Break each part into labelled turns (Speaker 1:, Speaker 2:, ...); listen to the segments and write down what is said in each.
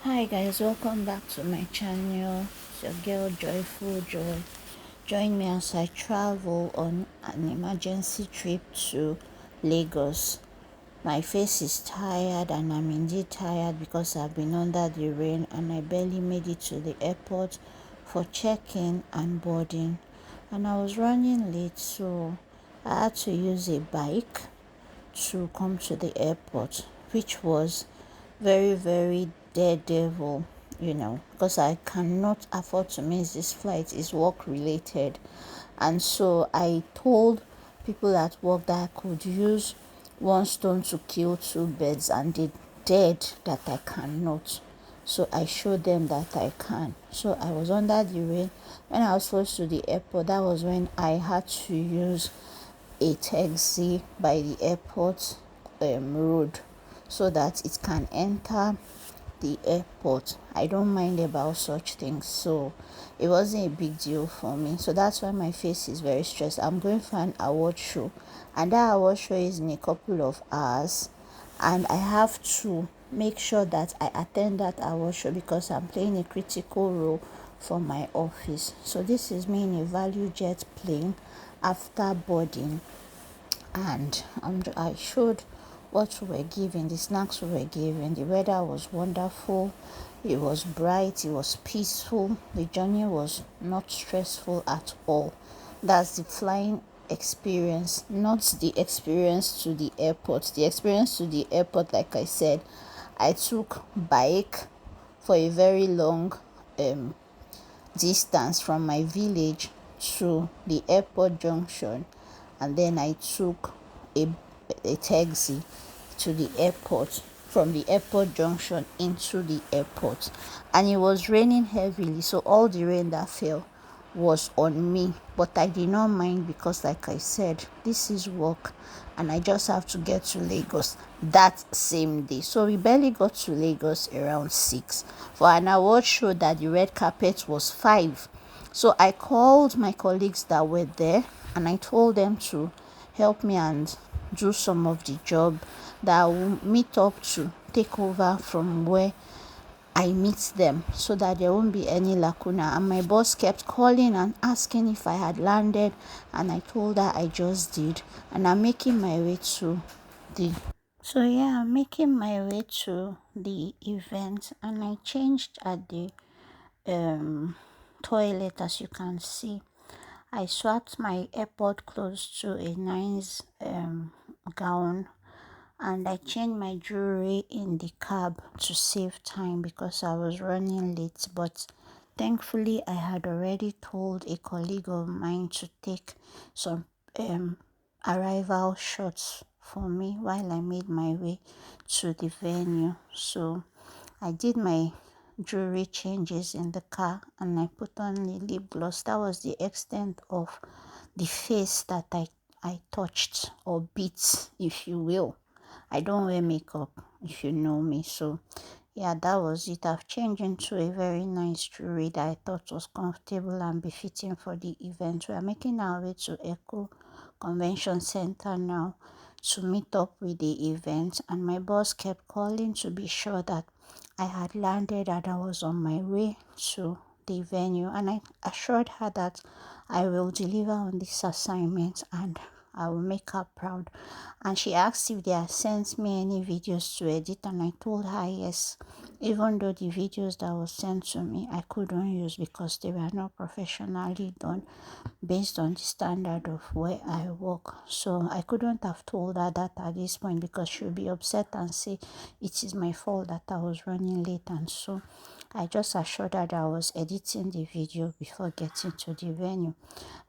Speaker 1: Hi guys, welcome back to my channel. It's your girl Joyful Joy. Join me as I travel on an emergency trip to Lagos. My face is tired and I'm indeed tired because I've been under the rain and I barely made it to the airport for check-in and boarding. And I was running late, so I had to use a bike to come to the airport, which was very daredevil, because I cannot afford to miss this flight. It's work related. And so I told people at work that I could use one stone to kill two birds, and they dared that I cannot. So I showed them that I can. So I was under the rain. When I was close to the airport, that was when I had to use a taxi by the airport road so that it can enter the airport. I don't mind about such things, so it wasn't a big deal for me. So that's why my face is very stressed. I'm going for an award show, and that award show is in a couple of hours, and I have to make sure that I attend that award show because I'm playing a critical role for my office. So this is me in a value jet plane after boarding, and I showed what we were given, the snacks we were given. The weather was wonderful, it was bright, it was peaceful, the journey was not stressful at all. That's the flying experience, not the experience to the airport. The experience to the airport, like I said, I took bike for a very long distance from my village to the airport junction, and then I took a taxi to the airport, from the airport junction into the airport. And it was raining heavily, so all the rain that fell was on me, but I did not mind because, like I said, this is work and I just have to get to Lagos that same day. So we barely got to Lagos around 6 for an award show that the red carpet was 5. So I called my colleagues that were there and I told them to help me and do some of the job that I will meet up to take over from where I meet them, so that there won't be any lacuna. And my boss kept calling and asking if I had landed, and I told her I just did, and I'm making my way to the I'm making my way to the event, and I changed at the um toilet. As you can see, I swapped my airport clothes to a nice gown, and I changed my jewelry in the cab to save time because I was running late. But thankfully, I had already told a colleague of mine to take some arrival shots for me while I made my way to the venue. So I did my jewelry changes in the car and I put on the lip gloss. That was the extent of the face that I touched or beat, if you will. I don't wear makeup, if you know me. So yeah, that was it. I've changed into a very nice jewelry that I thought was comfortable and befitting for the event. We are making our way to Echo Convention Center now to meet up with the event, and my boss kept calling to be sure that I had landed and I was on my way to the venue, and I assured her that I will deliver on this assignment and I will make her proud. And she asked if they had sent me any videos to edit, and I told her yes, even though the videos that was sent to me I couldn't use because they were not professionally done based on the standard of where I work. So I couldn't have told her that at this point because she'll be upset and say it is my fault that I was running late. And so I just assured her that I was editing the video before getting to the venue.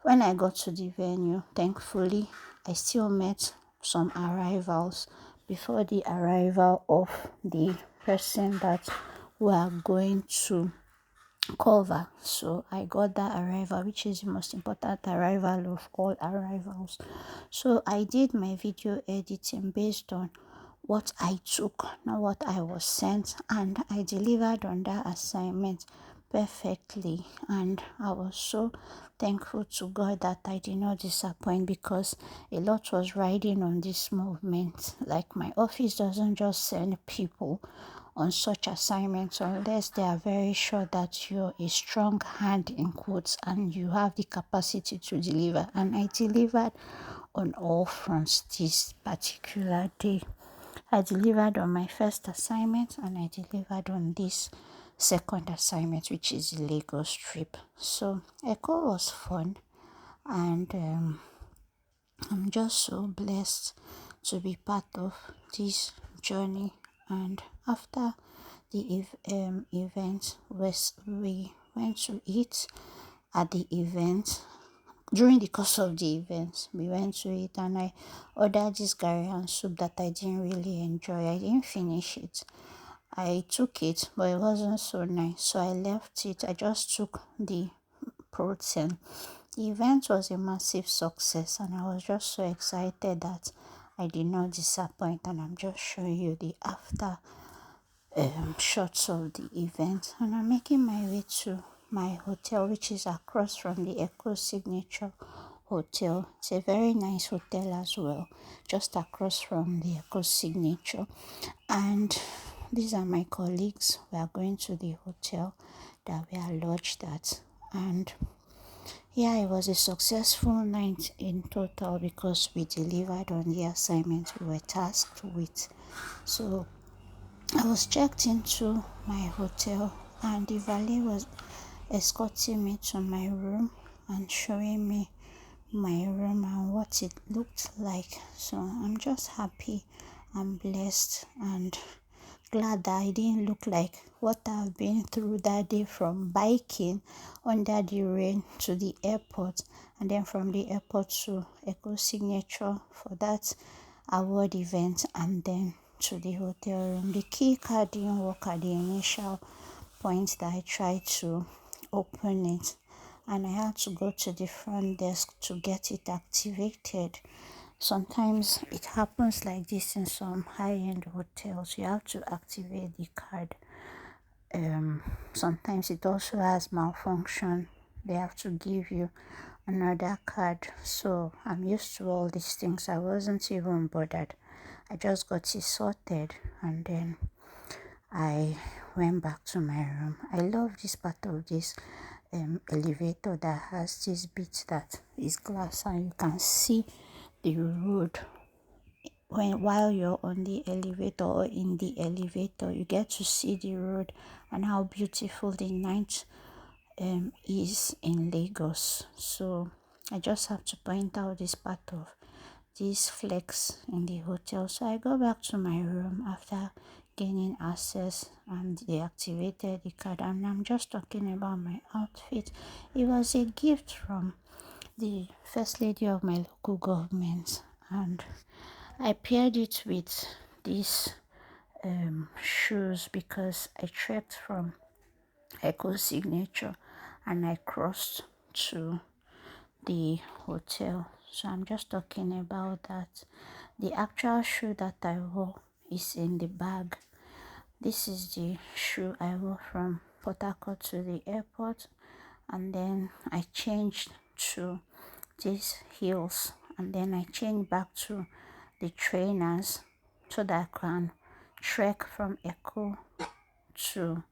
Speaker 1: When I got to the venue, thankfully, I still met some arrivals before the arrival of the person that we are going to cover. So I got that arrival, which is the most important arrival of all arrivals. So I did my video editing based on what I took, not what I was sent, and I delivered on that assignment perfectly. And I was so thankful to God that I did not disappoint because a lot was riding on this movement. Like, my office doesn't just send people on such assignments unless they are very sure that you're a strong hand in quotes and you have the capacity to deliver. And I delivered on all fronts this particular day. I delivered on my first assignment and I delivered on this second assignment, which is the Lagos trip. So Echo was fun, and I'm just so blessed to be part of this journey. And after the event, we went to eat at the event. During the course of the event, we went to eat and I ordered this Ghanaian soup that I didn't really enjoy. I didn't finish it. I took it, but it wasn't so nice, so I left it. I just took the protein. The event was a massive success, and I was just so excited that I did not disappoint. And I'm just showing you the after shots of the event. And I'm making my way to my hotel, which is across from the Echo Signature Hotel. It's a very nice hotel as well, just across from the Echo Signature. And these are my colleagues. We are going to the hotel that we are lodged at. And yeah, it was a successful night in total because we delivered on the assignment we were tasked with. So I was checked into my hotel and the valet was escorting me to my room and showing me my room and what it looked like. So I'm just happy and blessed and glad that I didn't look like what I've been through that day, from biking under the rain to the airport, and then from the airport to Echo Signature for that award event, and then to the hotel room. The key card didn't work at the initial point that I tried to open it, and I had to go to the front desk to get it activated. Sometimes it happens like this in some high-end hotels. You have to activate the card. Sometimes it also has malfunction. They have to give you another card. So I'm used to all these things. I wasn't even bothered. I just got it sorted and then I went back to my room. I love this part of this elevator that has this bit that is glass and you can see the road while you're on the elevator or in the elevator. You get to see the road and how beautiful the night is in Lagos. So I just have to point out this part of this flex in the hotel. So I go back to my room after gaining access and they activated the card, and I'm just talking about my outfit. It was a gift from the first lady of my local government, and I paired it with these shoes because I trekked from Echo Signature and I crossed to the hotel. So I'm just talking about that. The actual shoe that I wore is in the bag. This is the shoe I wore from Port Harcourt to the airport, and then I changed to these heels, and then I changed back to the trainers so that I can trek from Echo to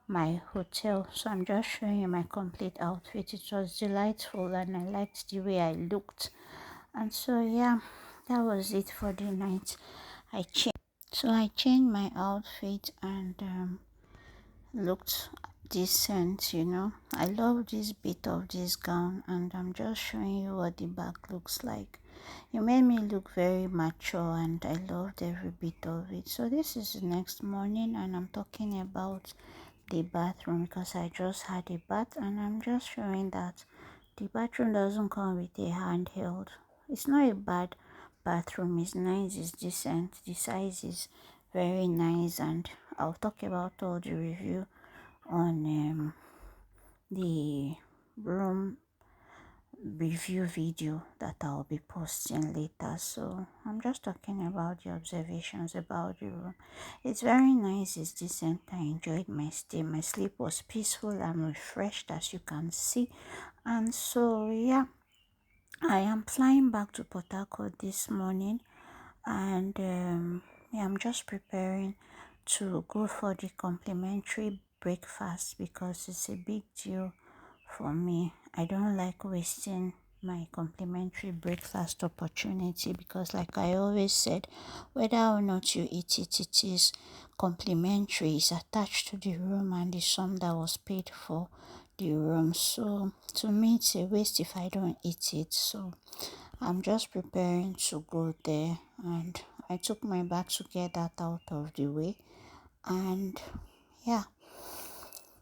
Speaker 1: my hotel. So I'm just showing you my complete outfit. It was delightful and I liked the way I looked. And so yeah, that was it for the night. I changed my outfit and looked decent, you know. I love this bit of this gown and I'm just showing you what the back looks like. It made me look very mature and I loved every bit of it. So this is the next morning and I'm talking about the bathroom because I just had a bath, and I'm just showing that the bathroom doesn't come with a handheld. It's not a bad bathroom. It's nice, it's decent, the size is very nice, and I'll talk about all the review on the room review video that I'll be posting later. So I'm just talking about the observations about the room. It's very nice, it's decent. I enjoyed my stay. My sleep was peaceful and refreshed, as you can see. And so yeah, I am flying back to Port Harcourt this morning, and yeah, I'm just preparing to go for the complimentary breakfast because it's a big deal for me. I don't like wasting my complimentary breakfast opportunity because, like I always said, whether or not you eat it, it is complimentary. It's attached to the room and the sum that was paid for the room. So to me, it's a waste if I don't eat it. So I'm just preparing to go there, and I took my bag to get that out of the way. And yeah,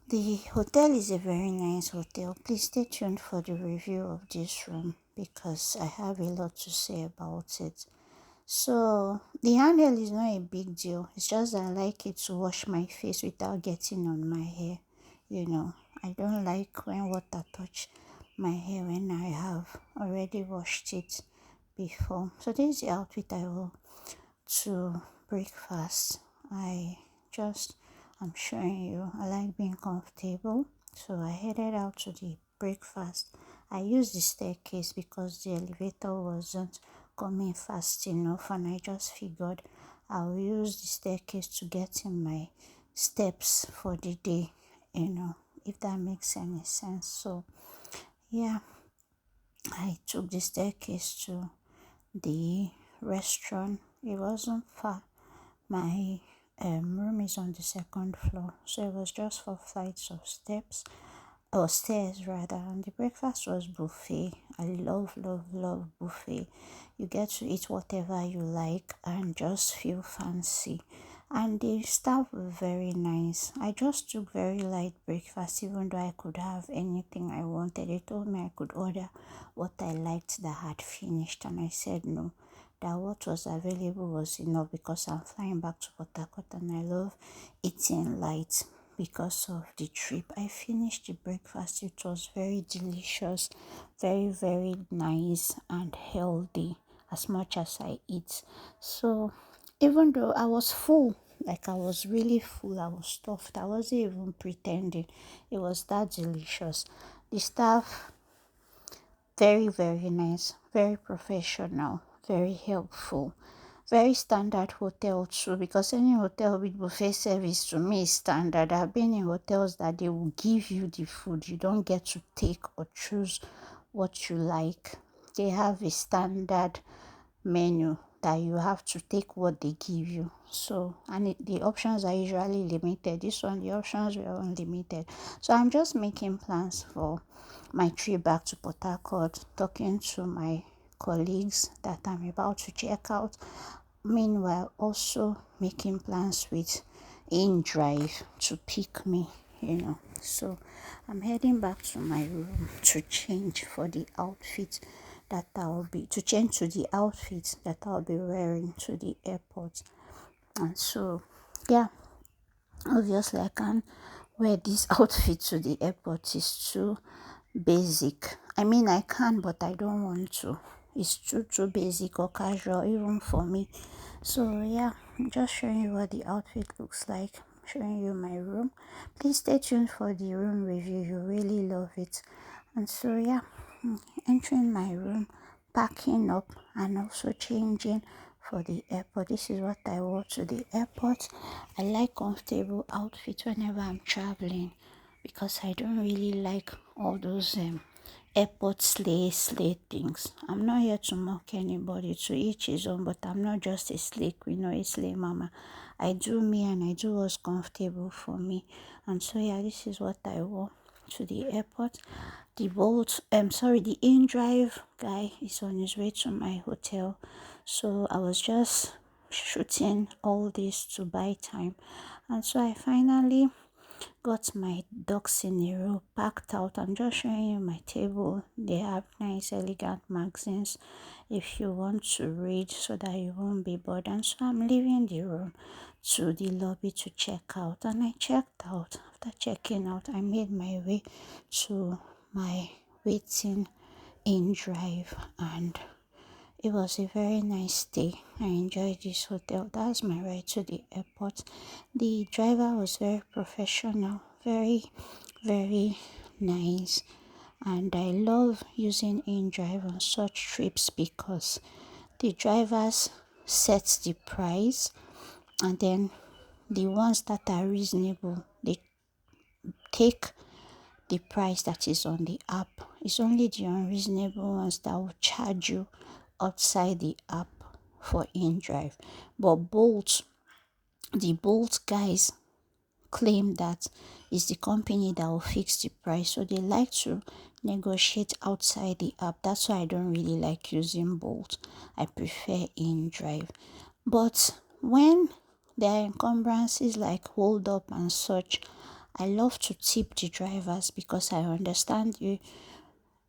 Speaker 1: the hotel is a very nice hotel. Please stay tuned for the review of this room because I have a lot to say about it. So the handle is not a big deal. It's just that I like it to wash my face without getting on my hair. I don't like when water touch my hair when I have already washed it before. So this is the outfit I wore to breakfast. I'm showing you, I like being comfortable. So I headed out to the breakfast. I used the staircase because the elevator wasn't coming fast enough, and I just figured I'll use the staircase to get in my steps for the day, if that makes any sense. So yeah, I took the staircase to the restaurant. It wasn't far. My room is on the second floor, so it was just 4 flights of steps, or stairs rather. And the breakfast was buffet. I love buffet. You get to eat whatever you like and just feel fancy. And the staff were very nice. I just took very light breakfast, even though I could have anything I wanted. They told me I could order what I liked that had finished, and I said no, that what was available was enough because I'm flying back to Port Harcourt and I love eating light because of the trip. I finished the breakfast. It was very delicious, very, very nice and healthy as much as I eat. So even though I was full, like I was really full, I was stuffed, I wasn't even pretending. It was that delicious. The staff, very, very nice, very professional, very helpful. Very standard hotel too, because any hotel with buffet service to me is standard. I've been in hotels that they will give you the food. You don't get to take or choose what you like. They have a standard menu that you have to take what they give you. So, and the options are usually limited. This one, the options were unlimited. So I'm just making plans for my trip back to Port Harcourt, talking to my colleagues that I'm about to check out. Meanwhile, also making plans with InDrive to pick me, So I'm heading back to my room to change for the outfit that to change to the outfit that I'll be wearing to the airport. And so, yeah, obviously I can't wear this outfit to the airport. It's too basic. I mean, I can, but I don't want to. It's too basic or casual even for me. So yeah, I'm just showing you what the outfit looks like, showing you my room. Please stay tuned for the room review. You really love it. And so yeah, entering my room, packing up, and also changing for the airport. This is what I wore to the airport. I like comfortable outfits whenever I'm traveling because I don't really like all those airport slay things. I'm not here to mock anybody, to each his own, but I'm not just a slay queen or a slay mama. I do me and I do what's comfortable for me. And so yeah, this is what I wore to the airport. The InDrive guy is on his way to my hotel. So I was just shooting all this to buy time. And so I finally got my ducks in a row, packed out. I'm just showing you my table. They have nice, elegant magazines if you want to read so that you won't be bored. And so I'm leaving the room to the lobby to check out. And I checked out. After checking out, I made my way to my waiting InDrive, and it was a very nice day. I enjoyed this hotel. That's my ride to the airport. The driver was very professional, very, very nice. And I love using InDrive on such trips because the drivers set the price, and then the ones that are reasonable, they take the price that is on the app. It's only the unreasonable ones that will charge you outside the app for InDrive. But the Bolt guys claim that it's the company that will fix the price. So they like to negotiate outside the app. That's why I don't really like using Bolt. I prefer InDrive. But when there are encumbrances like hold up and such, I love to tip the drivers because I understand the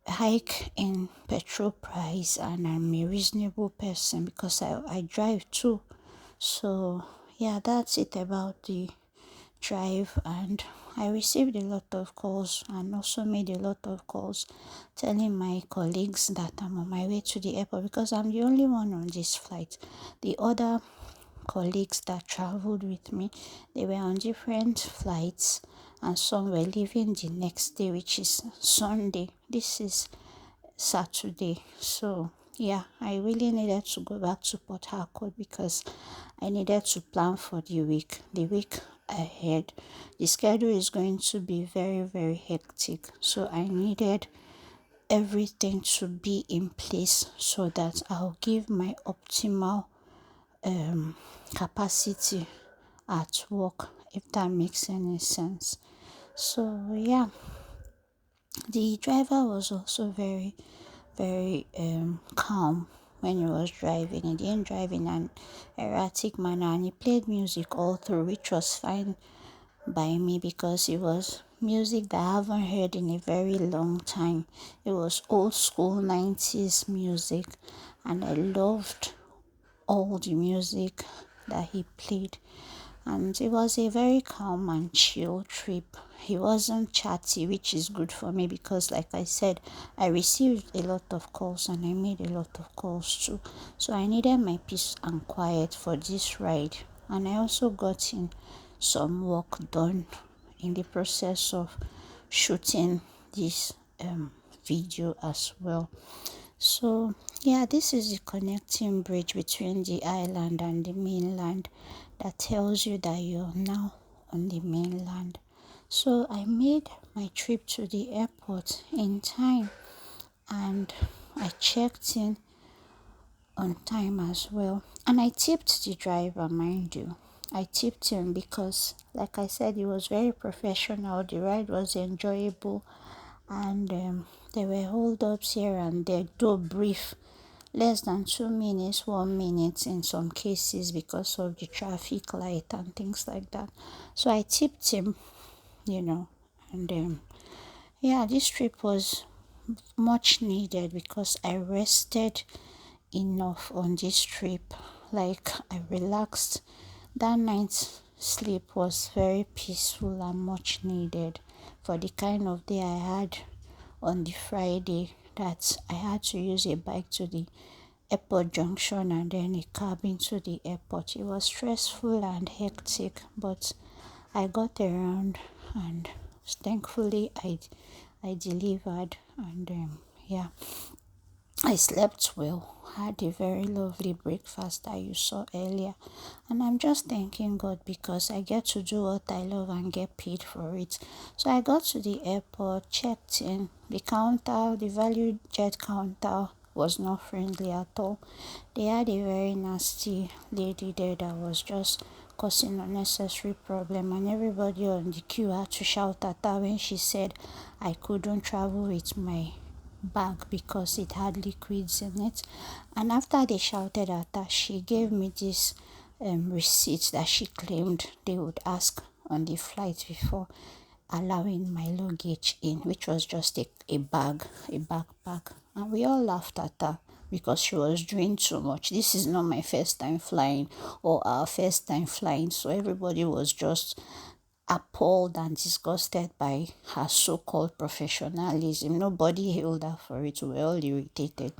Speaker 1: hike in petrol price and I'm a reasonable person because I drive too. So yeah, that's it about the drive. And I received a lot of calls and also made a lot of calls telling my colleagues that I'm on my way to the airport because I'm the only one on this flight. The other colleagues that traveled with me, they were on different flights and some were leaving the next day, which is Sunday. This is Saturday. So yeah, I really needed to go back to Port Harcourt because I needed to plan for the week ahead. The schedule is going to be very, very hectic. So I needed everything to be in place so that I'll give my optimal capacity at work, if that makes any sense. So yeah, the driver was also very, very calm when he was driving. He didn't drive in an erratic manner and he played music all through, which was fine by me because it was music that I haven't heard in a very long time. It was old school 90s music and I loved all the music that he played. And it was a very calm and chill trip. He wasn't chatty, which is good for me because, like I said, I received a lot of calls and I made a lot of calls too. So I needed my peace and quiet for this ride. And I also got in some work done in the process of shooting this video as well. So yeah, this is the connecting bridge between the island and the mainland that tells you that you're now on the mainland. So I made my trip to the airport in time and I checked in on time as well. And I tipped the driver, mind you. I tipped him because, like I said, he was very professional. The ride was enjoyable and there were holdups here and there, though brief, less than 2 minutes, 1 minute in some cases because of the traffic light and things like that. So I tipped him, and yeah, this trip was much needed because I rested enough on this trip. Like I relaxed. That night's sleep was very peaceful and much needed for the kind of day I had on the Friday that I had to use a bike to the airport junction and then a cab into the airport. It was stressful and hectic, but I got around and thankfully I delivered and yeah, I slept well, had a very lovely breakfast that you saw earlier, and I'm just thanking God because I get to do what I love and get paid for it. So I got to the airport, checked in, the counter, the value jet counter was not friendly at all. They had a very nasty lady there that was just causing unnecessary problem and everybody on the queue had to shout at her when she said I couldn't travel with my bag because it had liquids in it. And after they shouted at her, she gave me this receipt that she claimed they would ask on the flight before allowing my luggage in, which was just a backpack. And we all laughed at her because she was doing too much. This is not my first time flying or our first time flying, so everybody was just appalled and disgusted by her so-called professionalism. Nobody hailed her for it. We were all irritated.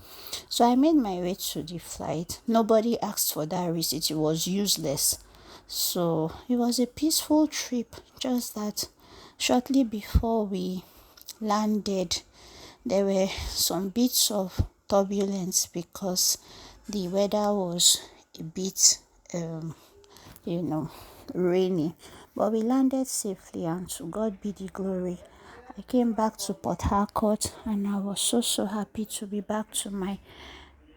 Speaker 1: So I made my way to the flight. Nobody asked for that receipt. It was useless. So it was a peaceful trip. Just that shortly before we landed, there were some bits of turbulence because the weather was a bit, you know, rainy, but we landed safely, and to God be the glory. I came back to Port Harcourt, and I was so happy to be back to my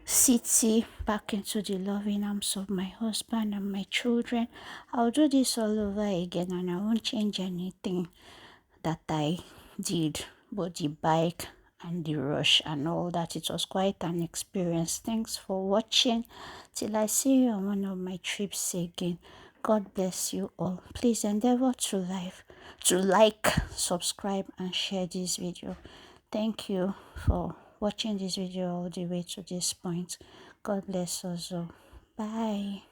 Speaker 1: city, back into the loving arms of my husband and my children. I'll do this all over again, and I won't change anything that I did, but the bike and the rush and all that. It was quite an experience. Thanks for watching. Till I see you on one of my trips again. God bless you all. Please endeavor to like, subscribe, and share this video. Thank you for watching this video all the way to this point. God bless us all. Bye.